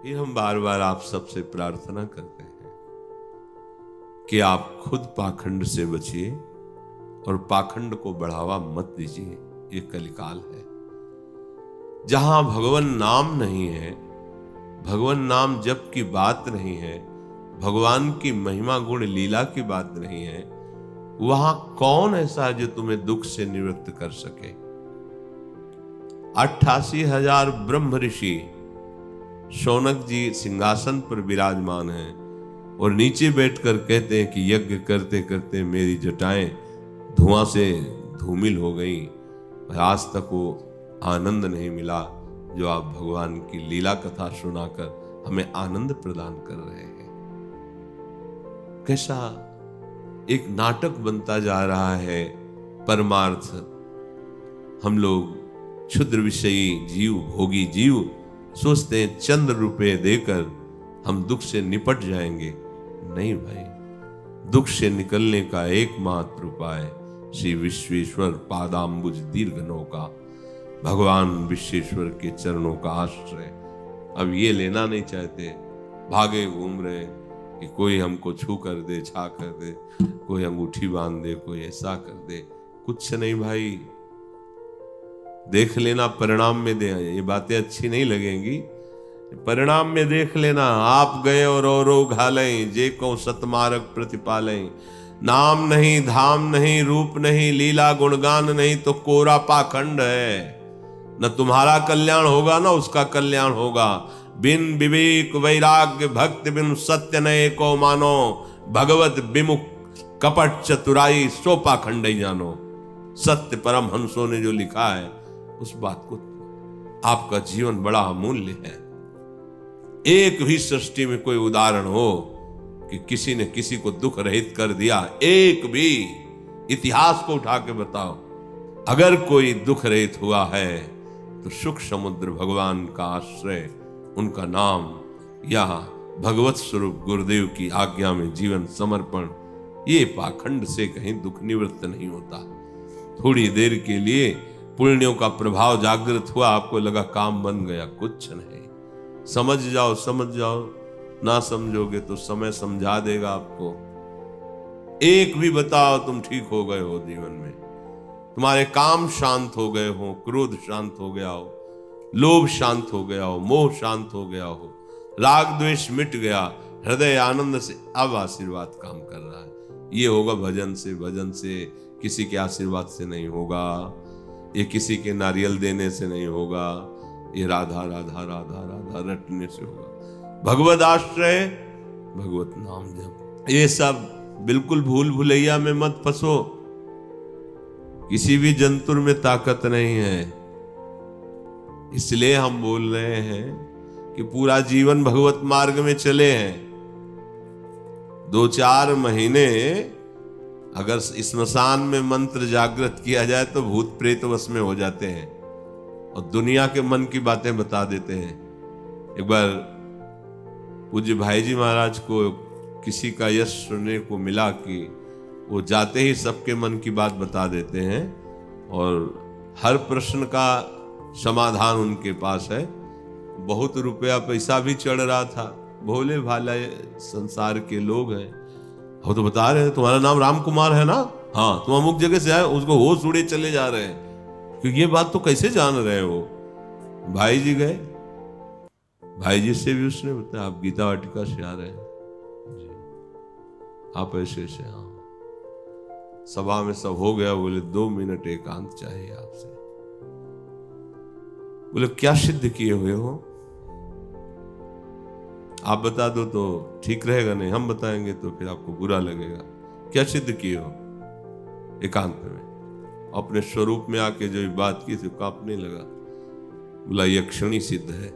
फिर हम बार बार आप सबसे प्रार्थना करते हैं कि आप खुद पाखंड से बचिए और पाखंड को बढ़ावा मत दीजिए। ये कलिकाल है जहां भगवान नाम नहीं है, भगवान नाम जप की बात नहीं है, भगवान की महिमा गुण लीला की बात नहीं है, वहां कौन ऐसा है जो तुम्हें दुख से निवृत्त कर सके। 88,000 ब्रह्म ऋषि शौनक जी सिंहासन पर विराजमान हैं और नीचे बैठकर कहते हैं कि यज्ञ करते करते मेरी जटाएं धुआं से धूमिल हो गई, आज तक वो आनंद नहीं मिला जो आप भगवान की लीला कथा सुनाकर हमें आनंद प्रदान कर रहे हैं। कैसा एक नाटक बनता जा रहा है परमार्थ। हम लोग क्षुद्र विषयी जीव, भोगी जीव सोचते हैं चंद रुपए देकर हम दुख से निपट जाएंगे। नहीं भाई, दुख से निकलने का एकमात्र उपाय श्री विश्वेश्वर पादाम्बुज दीर्घ नौका, भगवान विश्वेश्वर के चरणों का आश्रय। अब ये लेना नहीं चाहते, भागे घूम रहे कि कोई हमको छू कर दे, छा कर दे, कोई अंगूठी बांध दे, कोई ऐसा कर दे। कुछ नहीं भाई, देख लेना परिणाम में दे। ये बातें अच्छी नहीं लगेंगी, परिणाम में देख लेना। आप गए और घालें जे को सतमार्ग प्रतिपालें। नाम नहीं, धाम नहीं, रूप नहीं, लीला गुणगान नहीं तो कोरा पाखंड है। न तुम्हारा कल्याण होगा न उसका कल्याण होगा। बिन विवेक वैराग्य भक्ति बिन सत्य नये को मानो, भगवत विमुख कपट चतुराई सो पाखंड ही जानो। सत्य परम हंसों ने जो लिखा है उस बात को, आपका जीवन बड़ा अमूल्य है। एक भी सृष्टि में कोई उदाहरण हो कि किसी ने किसी को दुख रहित कर दिया, एक भी इतिहास को उठा के बताओ। अगर कोई दुख रहित हुआ है तो सुख समुद्र भगवान का आश्रय, उनका नाम या भगवत स्वरूप गुरुदेव की आज्ञा में जीवन समर्पण, ये पाखंड से कहीं दुख निवृत्त नहीं होता। थोड़ी देर के लिए पुण्यों का प्रभाव जागृत हुआ, आपको लगा काम बन गया, कुछ नहीं। समझ जाओ, समझ जाओ, ना समझोगे तो समय समझा देगा आपको। एक भी बताओ तुम ठीक हो गए हो जीवन में, तुम्हारे काम शांत हो गए हो, क्रोध शांत हो गया हो, लोभ शांत हो गया हो, मोह शांत हो गया हो, राग द्वेष मिट गया, हृदय आनंद से अब आशीर्वाद काम कर रहा है। ये होगा भजन से, भजन से, किसी के आशीर्वाद से नहीं होगा, ये किसी के नारियल देने से नहीं होगा, ये राधा राधा राधा राधा रटने से होगा। भगवत आश्रय, भगवत नाम जप, ये सब बिल्कुल भूल भुलैया में मत फंसो। किसी भी जंतुर में ताकत नहीं है। इसलिए हम बोल रहे हैं कि पूरा जीवन भगवत मार्ग में चले हैं। 2-4 महीने अगर स्मशान में मंत्र जागृत किया जाए तो भूत प्रेत वश में हो जाते हैं और दुनिया के मन की बातें बता देते हैं। एक बार पूज्य भाई जी महाराज को किसी का यश सुनने को मिला कि वो जाते ही सबके मन की बात बता देते हैं और हर प्रश्न का समाधान उनके पास है। बहुत रुपया पैसा भी चढ़ रहा था, भोले भाले संसार के लोग हैं। वो तो बता रहे हैं तुम्हारा नाम राम कुमार है ना, हाँ तुम अमुक जगह से आए, उसको होश उड़े चले जा रहे हैं क्योंकि ये बात तो कैसे जान रहे हो। भाई जी गए, भाई जी से भी उसने बताया आप गीता वाटिका से आ रहे हैं जी, आप ऐसे से। हाँ, सभा में सब हो गया, बोले 2 मिनट एकांत चाहिए आपसे। बोले क्या सिद्ध किए हुए हो, आप बता दो तो ठीक रहेगा, नहीं हम बताएंगे तो फिर आपको बुरा लगेगा। क्या सिद्ध किए हो? एकांत में अपने स्वरूप में आके जो बात की थी कांपने लगा। बोला यक्षणी सिद्ध है।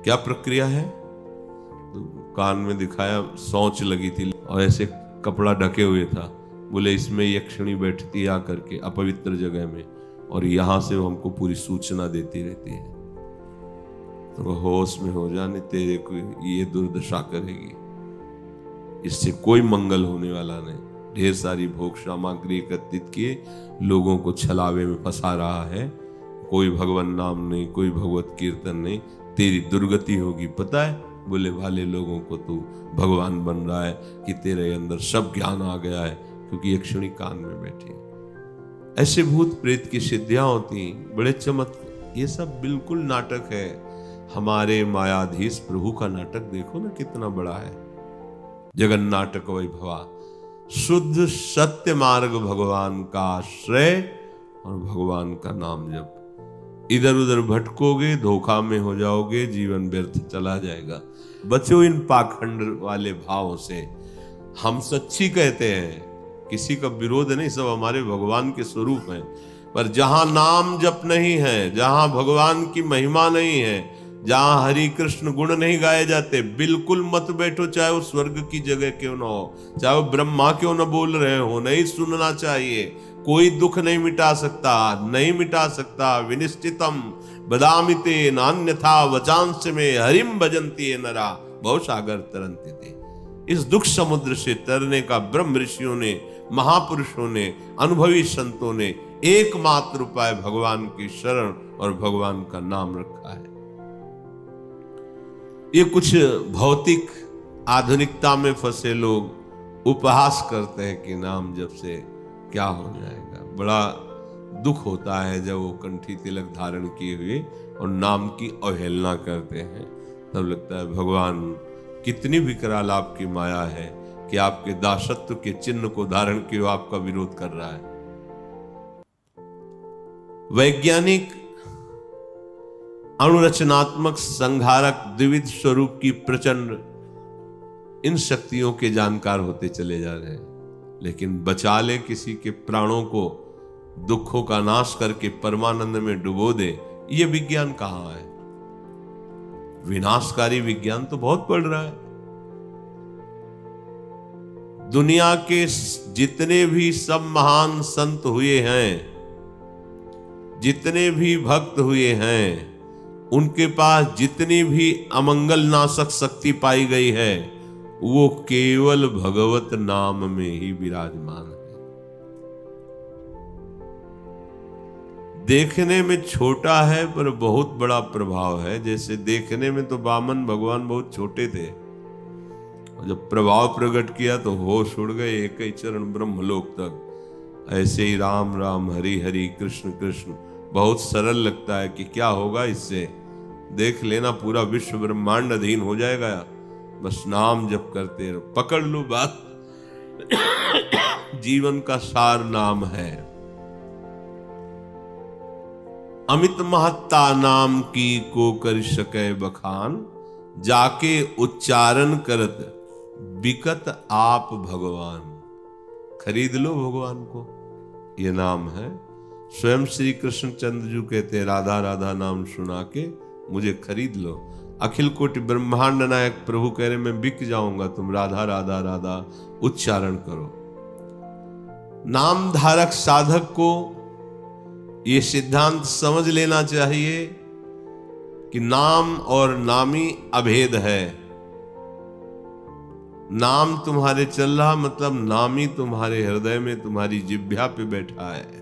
क्या प्रक्रिया है? तो कान में दिखाया, सोच लगी थी और ऐसे कपड़ा ढके हुए था। बोले इसमें यक्षणी बैठती है आकर के अपवित्र जगह में और यहां से वो हमको पूरी सूचना देती रहती है, तो होश में हो जाने, तेरे को ये दुर्दशा करेगी, इससे कोई मंगल होने वाला नहीं। ढेर सारी भोग सामग्री एकत्रित किए लोगों को छलावे में फंसा रहा है। कोई भगवान नाम नहीं, कोई भगवत कीर्तन नहीं, तेरी दुर्गति होगी। पता है बोले भाले लोगों को तू भगवान बन रहा है कि तेरे अंदर सब ज्ञान आ गया है, क्योंकि यक्षिणी कान में बैठी। ऐसे भूत प्रेत की सिद्धियां होती, बड़े चमत्कार। ये सब बिल्कुल नाटक है। हमारे मायाधीश प्रभु का नाटक देखो ना कितना बड़ा है। जगन्नाटक वैभवा, शुद्ध सत्य मार्ग भगवान का आश्रय और भगवान का नाम जप। इधर उधर भटकोगे, धोखा में हो जाओगे, जीवन व्यर्थ चला जाएगा। बचो इन पाखंड वाले भावों से। हम सच्ची कहते हैं, किसी का विरोध नहीं, सब हमारे भगवान के स्वरूप हैं। पर जहां नाम जप नहीं है, जहां भगवान की महिमा नहीं है, जहां हरि कृष्ण गुण नहीं गाए जाते, बिल्कुल मत बैठो। चाहे वो स्वर्ग की जगह क्यों ना हो, चाहे वो ब्रह्मा क्यों ना बोल रहे हो, नहीं सुनना चाहिए। कोई दुख नहीं मिटा सकता, नहीं मिटा सकता। विनिश्चितम बदामिते नान्यथा वचांस में हरिम भजन्ति नरा भवसागर तरन्ति ते। इस दुख समुद्र से तरने का ब्रह्म ऋषियों ने, महापुरुषों ने, अनुभवी संतों ने एकमात्र उपाय भगवान की शरण और भगवान का नाम रखा है। ये कुछ भौतिक आधुनिकता में फंसे लोग उपहास करते हैं कि नाम जप से क्या हो जाएगा। बड़ा दुख होता है जब वो कंठी तिलक धारण किए हुए और नाम की अवहेलना करते हैं। तब लगता है भगवान कितनी विकराल आपकी माया है कि आपके दासत्व के चिन्ह को धारण किए आपका विरोध कर रहा है। वैज्ञानिक अणुरचनात्मक संहारक द्विविध स्वरूप की प्रचंड इन शक्तियों के जानकार होते चले जा रहे हैं, लेकिन बचा ले किसी के प्राणों को, दुखों का नाश करके परमानंद में डुबो दे, ये विज्ञान कहां है। विनाशकारी विज्ञान तो बहुत बढ़ रहा है। दुनिया के जितने भी सब महान संत हुए हैं, जितने भी भक्त हुए हैं, उनके पास जितनी भी अमंगल नाशक शक्ति पाई गई है, वो केवल भगवत नाम में ही विराजमान है। देखने में छोटा है पर बहुत बड़ा प्रभाव है। जैसे देखने में तो वामन भगवान बहुत छोटे थे, और जब प्रभाव प्रकट किया तो होश उड़ गए एक ही चरण ब्रह्मलोक तक। ऐसे ही राम राम हरि हरि कृष्ण कृष्ण बहुत सरल लगता है कि क्या होगा इससे, देख लेना पूरा विश्व ब्रह्मांड अधीन हो जाएगा, बस नाम जप करते रहो। पकड़ लो बात, जीवन का सार नाम है। अमित महत्ता नाम की को कर सके बखान, जाके उच्चारण करत बिकत आप भगवान। खरीद लो भगवान को, ये नाम है। स्वयं श्री कृष्ण चंद्र जी कहते हैं, राधा राधा नाम सुना के मुझे खरीद लो। अखिल कोटि ब्रह्मांड नायक प्रभु कह रहे मैं बिक जाऊंगा, तुम राधा राधा राधा उच्चारण करो। नाम धारक साधक को ये सिद्धांत समझ लेना चाहिए कि नाम और नामी अभेद है। नाम तुम्हारे चल रहा मतलब नामी तुम्हारे हृदय में, तुम्हारी जिह्वा पे बैठा है।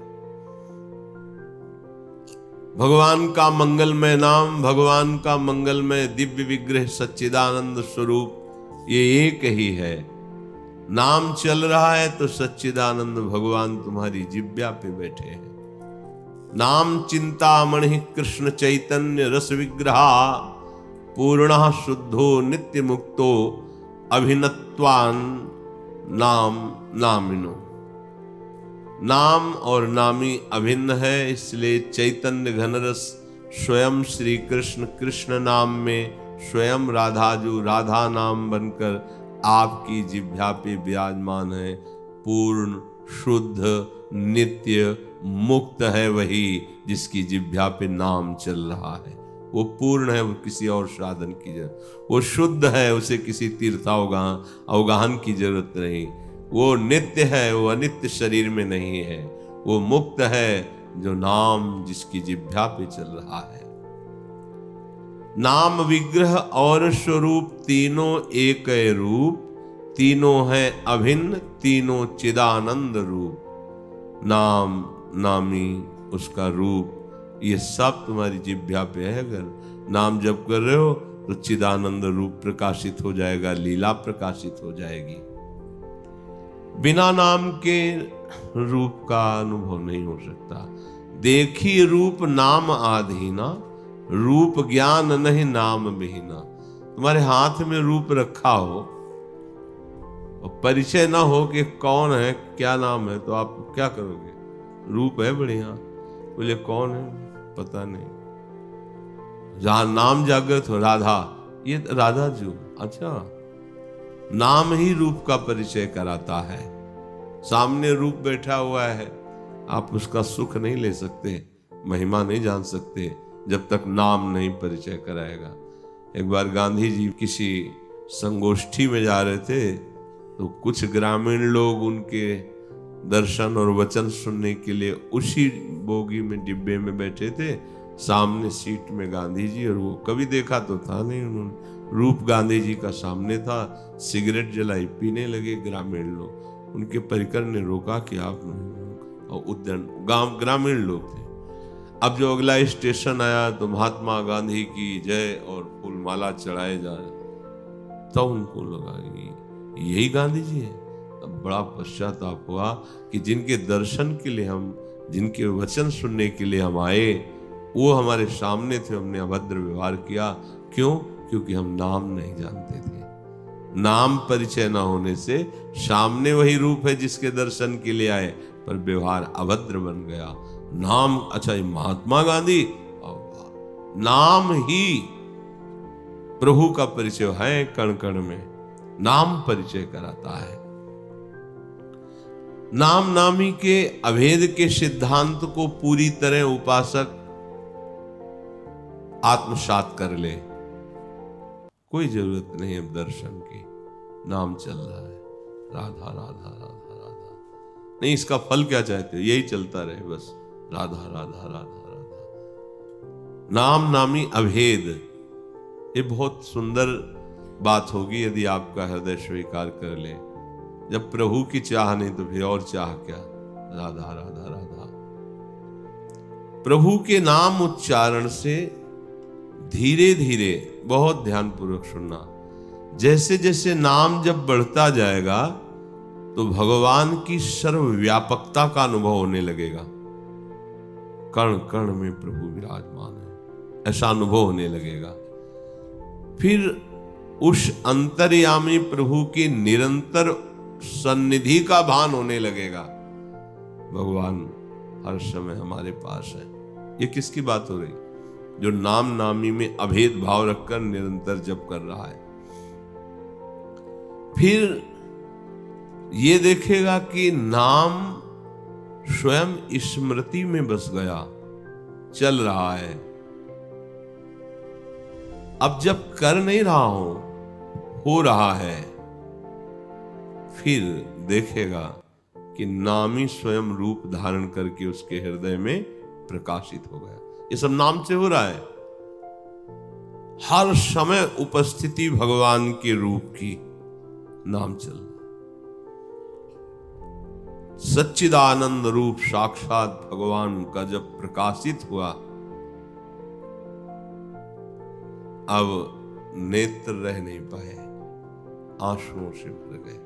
भगवान का मंगलमय नाम, भगवान का मंगलमय दिव्य विग्रह सच्चिदानंद स्वरूप, ये एक ही है। नाम चल रहा है तो सच्चिदानंद भगवान तुम्हारी जिह्वा पे बैठे हैं। नाम चिंतामणि कृष्ण चैतन्य रस विग्रहा, पूर्ण शुद्धो नित्य मुक्तो अभिनत्वान नाम नामिनो। नाम और नामी अभिन्न है, इसलिए चैतन्य घनरस स्वयं श्री कृष्ण कृष्ण नाम में स्वयं राधा जो राधा नाम बनकर आपकी जिह्वा पे विराजमान है। पूर्ण शुद्ध नित्य मुक्त है वही जिसकी जिह्वा पे नाम चल रहा है। वो पूर्ण है, वो किसी और साधन की जरूरत, वो शुद्ध है, उसे किसी अवगाहन की जरूरत नहीं। वो नित्य है, वो अनित्य शरीर में नहीं है। वो मुक्त है जो नाम जिसकी जिह्वा पे चल रहा है। नाम विग्रह और स्वरूप तीनों एक रूप, तीनों है अभिन्न, तीनों चिदानंद रूप। नाम नामी उसका रूप, ये सब तुम्हारी जिह्वा पे है। अगर नाम जप कर रहे हो तो चिदानंद रूप प्रकाशित हो जाएगा, लीला प्रकाशित हो जाएगी। बिना नाम के रूप का अनुभव नहीं हो सकता। देखी रूप नाम आधीना, रूप ज्ञान नहीं नाम बिहीना। तुम्हारे हाथ में रूप रखा हो और परिचय ना हो कि कौन है, क्या नाम है, तो आप क्या करोगे? रूप है बढ़िया, बोले कौन है पता नहीं। जहां नाम जागृत हो, राधा, ये राधा जी, अच्छा, नाम ही रूप का परिचय कराता है। सामने रूप बैठा हुआ है, आप उसका सुख नहीं ले सकते, महिमा नहीं जान सकते जब तक नाम नहीं परिचय कराएगा। एक बार गांधी जी किसी संगोष्ठी में जा रहे थे तो कुछ ग्रामीण लोग उनके दर्शन और वचन सुनने के लिए उसी बोगी में, डिब्बे में बैठे थे। सामने सीट में गांधी जी, और वो कभी देखा तो था नहीं उन्होंने। रूप गांधी जी का सामने था, सिगरेट जलाई, पीने लगे ग्रामीण लोग। उनके परिकर ने रोका कि आप नहीं, और उद्दंड गांव ग्रामीण लोग थे। अब जो अगला स्टेशन आया तो महात्मा गांधी की जय और फूलमाला चढ़ाए जा रहे, तो उनको लगा कि यही गांधी जी है। तब बड़ा पश्चाताप हुआ कि जिनके दर्शन के लिए हम, जिनके वचन सुनने के लिए हम आए, वो हमारे सामने थे, हमने अभद्र व्यवहार किया। क्यों? क्योंकि हम नाम नहीं जानते थे। नाम परिचय न होने से सामने वही रूप है जिसके दर्शन के लिए आए, पर व्यवहार अभद्र बन गया। नाम, अच्छा ये महात्मा गांधी, नाम ही प्रभु का परिचय है। कण कण में नाम परिचय कराता है। नाम नामी के अभेद के सिद्धांत को पूरी तरह उपासक आत्मसात कर ले, कोई जरूरत नहीं है दर्शन की। नाम चल रहा है, राधा राधा राधा राधा, नहीं इसका फल क्या चाहते हो? यही चलता रहे बस, राधा राधा राधा राधा। नाम नामी अभेद, ये बहुत सुंदर बात होगी यदि आपका हृदय स्वीकार कर ले। जब प्रभु की चाह नहीं तो फिर और चाह क्या? राधा राधा राधा। प्रभु के नाम उच्चारण से धीरे धीरे, बहुत ध्यानपूर्वक सुनना, जैसे जैसे नाम जब बढ़ता जाएगा तो भगवान की सर्वव्यापकता का अनुभव होने लगेगा। कण कण में प्रभु विराजमान है, ऐसा अनुभव होने लगेगा। फिर उस अंतर्यामी प्रभु की निरंतर सन्निधि का भान होने लगेगा। भगवान हर समय हमारे पास है। ये किसकी बात हो रही? जो नाम नामी में अभेद भाव रखकर निरंतर जप कर रहा है। फिर ये देखेगा कि नाम स्वयं स्मृति में बस गया, चल रहा है। अब जब कर नहीं रहा हूं, हो रहा है, फिर देखेगा कि नाम ही स्वयं रूप धारण करके उसके हृदय में प्रकाशित हो गया। ये सब नाम से हो रहा है। हर समय उपस्थिति भगवान के रूप की, नाम चल रहा। सच्चिदानंद रूप साक्षात भगवान का जब प्रकाशित हुआ, अब नेत्र रह नहीं पाए, आंसुओं से भर गए।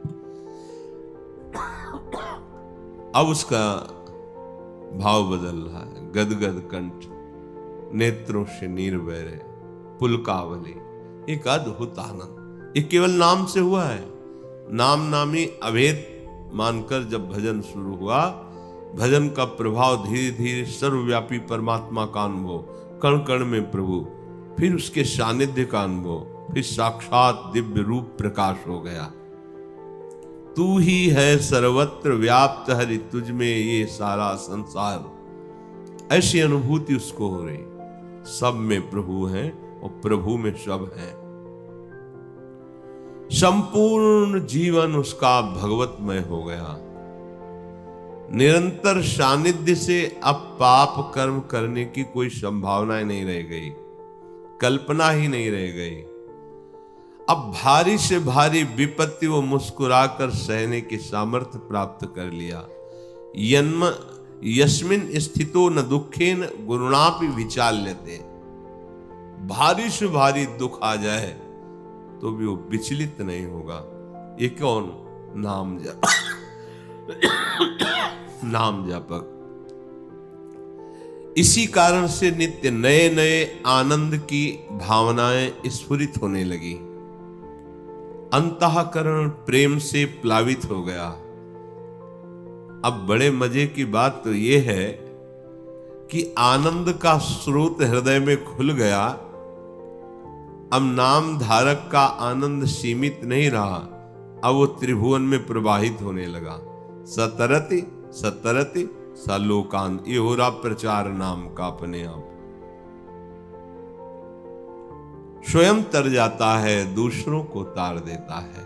अब उसका भाव बदल रहा है, गदगद कंठ, नेत्रों से नीर बह रहे, पुलकावली, एक अद्भुत आनंद। ये केवल नाम से हुआ है। नाम नामी अभेद मानकर जब भजन शुरू हुआ, भजन का प्रभाव धीरे धीरे सर्वव्यापी परमात्मा का अनुभव, कण कण में प्रभु, फिर उसके सानिध्य का अनुभव, फिर साक्षात दिव्य रूप प्रकाश हो गया। तू ही है सर्वत्र व्याप्त, हरि तुझ में ये सारा संसार। ऐसी अनुभूति उसको हो रही, सब में प्रभु है और प्रभु में सब है। संपूर्ण जीवन उसका भगवतमय हो गया। निरंतर सानिध्य से अब पाप कर्म करने की कोई संभावना नहीं रह गई, कल्पना ही नहीं रह गई। अब भारी से भारी विपत्ति वो मुस्कुराकर सहने की सामर्थ्य प्राप्त कर लिया। यस्मिन स्थितो न दुखेन गुरुणापि विचाल्यते। भारी से भारी दुख आ जाए तो भी वो विचलित नहीं होगा। ये कौन? नाम नाम जापक। इसी कारण से नित्य नए नए आनंद की भावनाएं स्फुरित होने लगी। अंतःकरण प्रेम से प्लावित हो गया। अब बड़े मजे की बात तो यह है कि आनंद का स्रोत हृदय में खुल गया। अब नाम धारक का आनंद सीमित नहीं रहा, अब वो त्रिभुवन में प्रवाहित होने लगा। सतरति सतरति सलोकांत, ये हो रहा प्रचार नाम का अपने आप। स्वयं तर जाता है, दूसरों को तार देता है।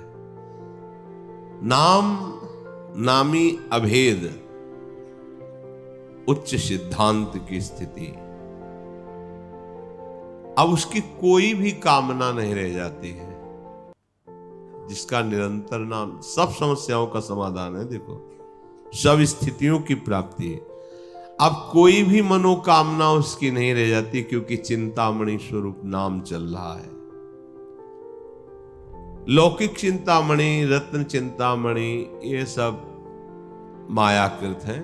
नाम नामी अभेद उच्च सिद्धांत की स्थिति। अब उसकी कोई भी कामना नहीं रह जाती है। जिसका निरंतर नाम सब समस्याओं का समाधान है। देखो, सब स्थितियों की प्राप्ति है। अब कोई भी मनोकामना उसकी नहीं रह जाती, क्योंकि चिंतामणि स्वरूप नाम चल रहा है। लौकिक चिंतामणि, रत्न चिंतामणि, ये सब मायाकृत हैं,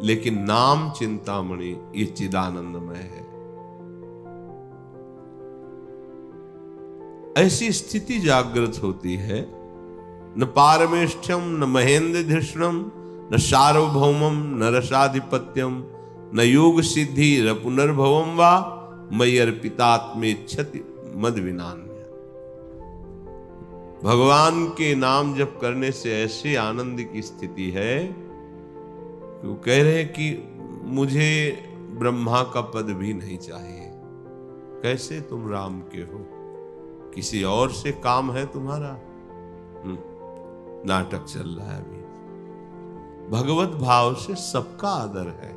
लेकिन नाम चिंतामणि ये चिदानंदमय है। ऐसी स्थिति जागृत होती है। न पारमेष्ठ्यम न महेंद्रधिष्णम न सार्वभौमम न रसाधिपत्यम न योग सिद्धि न पुनर्भवम वा मयि अर्पितात्मेच्छति मद विनान्य। भगवान के नाम जप करने से ऐसे आनंद की स्थिति है कि वो कह रहे हैं कि मुझे ब्रह्मा का पद भी नहीं चाहिए। कैसे तुम राम के हो? किसी और से काम है तुम्हारा? नाटक चल रहा है अभी। भगवत भाव से सबका आदर है।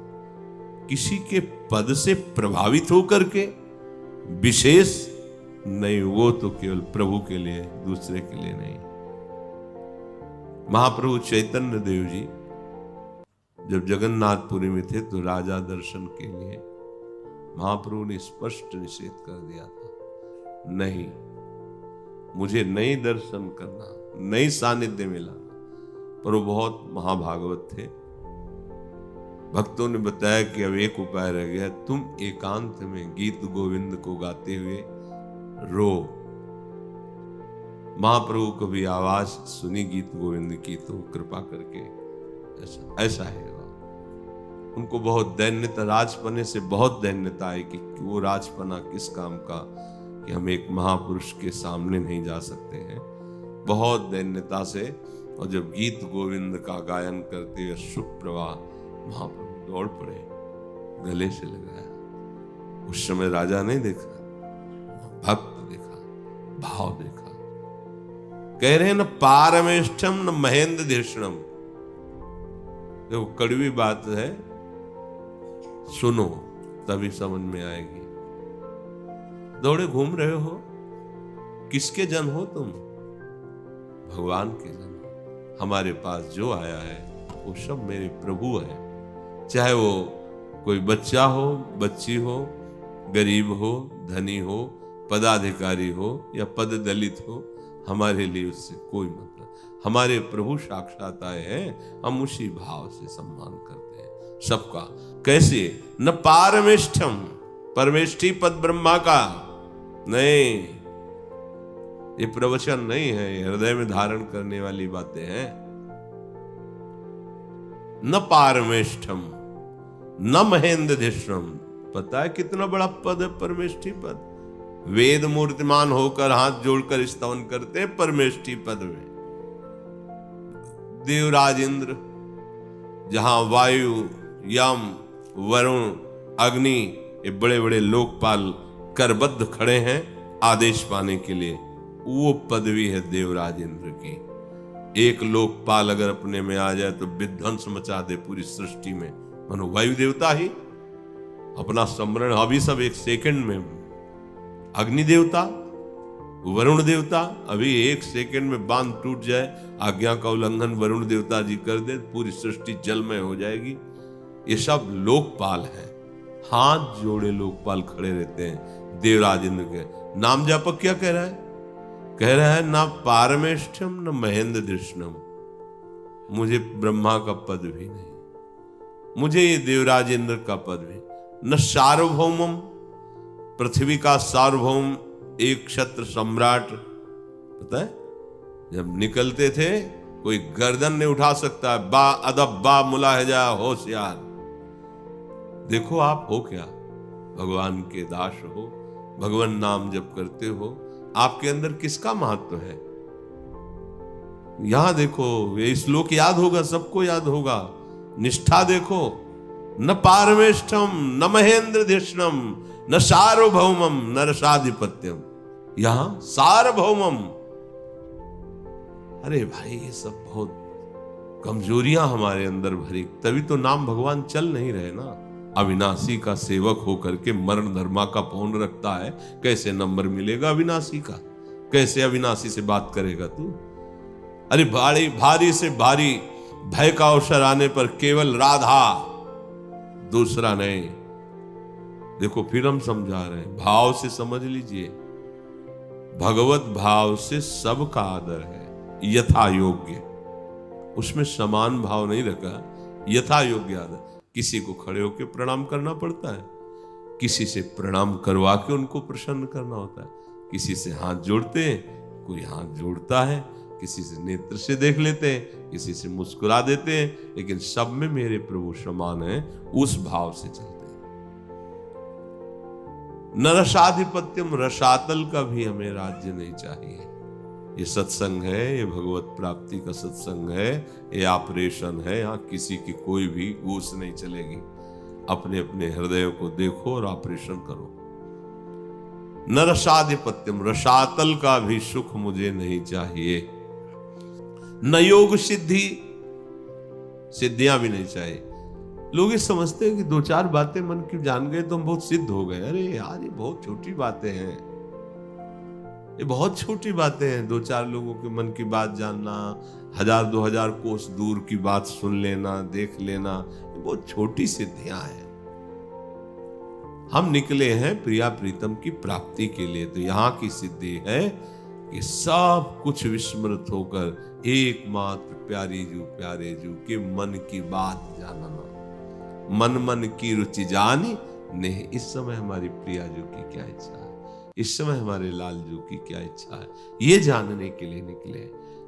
किसी के पद से प्रभावित होकर के विशेष नहीं, वो तो केवल प्रभु के लिए, दूसरे के लिए नहीं। महाप्रभु चैतन्य देव जी जब जगन्नाथपुरी में थे तो राजा दर्शन के लिए महाप्रभु ने स्पष्ट निषेध कर दिया था, नहीं, मुझे नहीं दर्शन करना, नहीं सानिध्य में लाना। पर वो बहुत महाभागवत थे। भक्तों ने बताया कि अब एक उपाय रह गया, तुम एकांत में गीत गोविंद को गाते हुए रो। महाप्रभु को भी आवाज सुनी गीत गोविंद की तो कृपा करके ऐसा है। उनको बहुत दैन्यता, राजपने से बहुत दैन्यता आई कि वो राजपना किस काम का कि हम एक महापुरुष के सामने नहीं जा सकते हैं, बहुत दैन्यता से। और जब गीत गोविंद का गायन करते हुए सुप्रभा, महाप्रभु दौड़ पड़े, गले से लगाया। उस समय राजा नहीं देखा, भक्त देखा, भाव देखा। कह रहे हैं न पारमेष्ठम न महेंद्र धीष्णम। देखो, कड़वी बात है, सुनो तभी समझ में आएगी। दौड़े घूम रहे हो, किसके जन हो तुम? भगवान के जन। हमारे पास जो आया है वो सब मेरे प्रभु है। चाहे वो कोई बच्चा हो, बच्ची हो, गरीब हो, धनी हो, पदाधिकारी हो या पद दलित हो, हमारे लिए उससे कोई मतलब। हमारे प्रभु साक्षात आए हैं, हम उसी भाव से सम्मान करते हैं सबका। कैसे? न पारमेष्ठम, परमेष्ठी पद ब्रह्मा का नहीं। ये प्रवचन नहीं है, हृदय में धारण करने वाली बातें हैं। न पारमेष्ठम न महेंद्रधिष्णम। पता है कितना बड़ा पद है परमेष्ठी पद? वेद मूर्तिमान होकर हाथ जोड़कर स्तवन करते हैं परमेष्ठी पद में। देवराज इंद्र, जहां वायु, यम, वरुण, अग्नि, ये बड़े बड़े लोकपाल करबद्ध खड़े हैं आदेश पाने के लिए, वो पदवी है देवराज इंद्र की। एक लोकपाल अगर अपने में आ जाए तो विध्वंस मचा दे पूरी सृष्टि में। मानो वायु देवता ही अपना स्मरण, अभी सब एक सेकंड में। अग्नि देवता, वरुण देवता, अभी एक सेकंड में बांध टूट जाए, आज्ञा का उल्लंघन वरुण देवता जी कर दे, पूरी सृष्टि जलमय हो जाएगी। ये सब लोकपाल हैं। हाथ जोड़े लोकपाल खड़े रहते हैं देवराज इंद्र के। नाम जापक क्या कह रहा है? कह रहा है ना पारमेष्ठ्यम न महेंद्र दृष्णम, मुझे ब्रह्मा का पद भी नहीं, मुझे ये देवराज इंद्र का पद भी न सार्वभौमम, पृथ्वी का सार्वभौम एक क्षत्र सम्राट। पता है जब निकलते थे कोई गर्दन नहीं उठा सकता है, बा अदब बा मुलाहिजा होशियार। देखो आप हो क्या, भगवान के दास हो, भगवान नाम जप करते हो, आपके अंदर किसका महत्व है? यहां देखो ये श्लोक याद होगा, सबको याद होगा। निष्ठा देखो, न पारमेष्ठम न महेंद्र धिष्णम न सार्वभौमम न रसाधिपत्यम, यहां सार्वभौमम। अरे भाई ये सब बहुत कमजोरियां हमारे अंदर भरी, तभी तो नाम भगवान चल नहीं रहे ना। अविनाशी का सेवक होकर के मरण धर्मा का पौन रखता है, कैसे नंबर मिलेगा अविनाशी का? कैसे अविनाशी से बात करेगा तू? अरे भारी से भारी भय का अवसर आने पर केवल राधा, दूसरा नहीं। देखो फिर हम समझा रहे हैं, भाव से समझ लीजिए, भगवत भाव से सबका आदर है, यथा योग्य। उसमें समान भाव नहीं रखा, यथा योग्य आदर। किसी को खड़े होकर प्रणाम करना पड़ता है, किसी से प्रणाम करवा के उनको प्रसन्न करना होता है, किसी से हाथ जोड़ते हैं, कोई हाथ जोड़ता है, किसी से नेत्र से देख लेते हैं, किसी से मुस्कुरा देते हैं, लेकिन सब में मेरे प्रभु समान है, उस भाव से चलते हैं। न रसाधिपत्यम, रसातल का भी हमें राज्य नहीं चाहिए। ये सत्संग है, ये भगवत प्राप्ति का सत्संग है, ये ऑपरेशन है, यहाँ किसी की कोई भी घूस नहीं चलेगी। अपने अपने हृदय को देखो और ऑपरेशन करो। न रसाधिपत्यम, रसातल का भी सुख मुझे नहीं चाहिए। न योग सिद्धि, सिद्धियां भी नहीं चाहिए। लोग ये समझते हैं कि दो चार बातें मन की जान गए तो हम बहुत सिद्ध हो गए। अरे यार ये बहुत छोटी बातें हैं, ये बहुत छोटी बातें हैं। दो चार लोगों के मन की बात जानना, 1000-2000 कोस दूर की बात सुन लेना, देख लेना, ये बहुत छोटी सिद्धियां हैं। हम निकले हैं प्रिया प्रीतम की प्राप्ति के लिए, तो यहां की सिद्धि है कि सब कुछ विस्मृत होकर एकमात्र प्यारे जू के मन की बात जानना। मन मन की रुचि जानी ने, इस समय हमारी प्रिया जू की क्या इच्छा है, इस समय हमारे लाल जू की क्या इच्छा है, ये जानने के लिए निकले।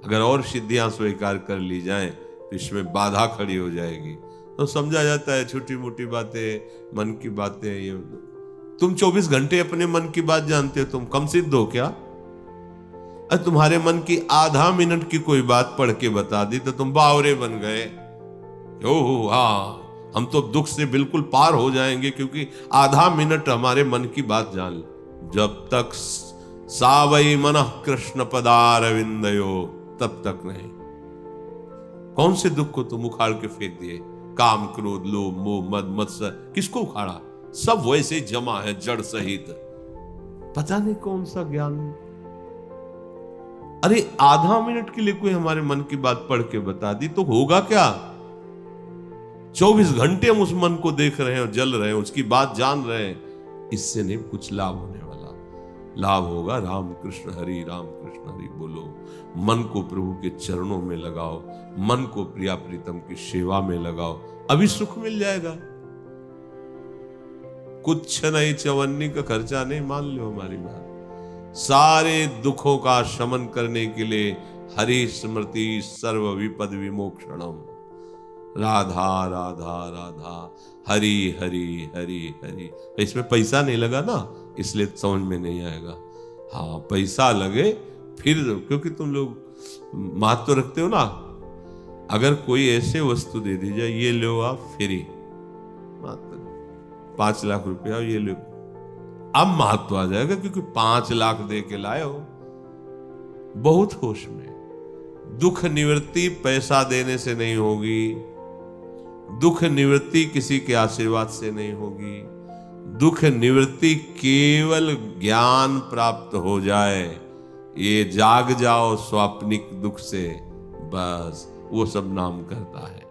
अगर और सिद्धियां स्वीकार कर ली जाएं तो इसमें बाधा खड़ी हो जाएगी। तो समझा जाता है छोटी मोटी बातें, मन की बातें। ये तुम 24 घंटे अपने मन की बात जानते हो, तुम कम सिद्ध हो क्या? अरे तुम्हारे मन की आधा मिनट की कोई बात पढ़ के बता दी तो तुम बावरे बन गए। ओह हाँ, हम तो दुख से बिल्कुल पार हो जाएंगे क्योंकि आधा मिनट हमारे मन की बात जान ली। जब तक सावई मनः कृष्ण पदारविंदयो, तब तक नहीं। कौन से दुख को तुम उखाड़ के फेंक दिए? काम क्रोध लोभ मोह मद मत्सर, किसको उखाड़ा? सब वैसे ही जमा है जड़ सहित, पता नहीं कौन सा ज्ञान। अरे आधा मिनट के लिए कोई हमारे मन की बात पढ़ के बता दी तो होगा क्या? 24 घंटे हम उस मन को देख रहे हैं और जल रहे हैं, उसकी बात जान रहे हैं, इससे नहीं कुछ लाभ होने वाला। लाभ होगा राम कृष्ण हरि बोलो। मन को प्रभु के चरणों में लगाओ, मन को प्रिया प्रीतम की सेवा में लगाओ, अभी सुख मिल जाएगा। कुछ नहीं, चवन्नी का खर्चा नहीं, मान लो हमारी बात। सारे दुखों का शमन करने के लिए हरि स्मृति सर्व विपद विमोक्षणम, राधा राधा राधा हरि हरि हरि हरि। इसमें पैसा नहीं लगा ना, इसलिए समझ में नहीं आएगा। हाँ पैसा लगे फिर, क्योंकि तुम लोग महत्व रखते हो ना। अगर कोई ऐसे वस्तु दे दी जाए, ये लो आप फ्री, 5 लाख रुपया ये लो, अब महत्व आ जाएगा क्योंकि 5 लाख दे के लाए हो। बहुत होश में। दुख निवृत्ति पैसा देने से नहीं होगी, दुख निवृत्ति किसी के आशीर्वाद से नहीं होगी। दुख निवृत्ति केवल ज्ञान प्राप्त हो जाए, ये जाग जाओ स्वाप्निक दुख से, बस वो सब नाम करता है।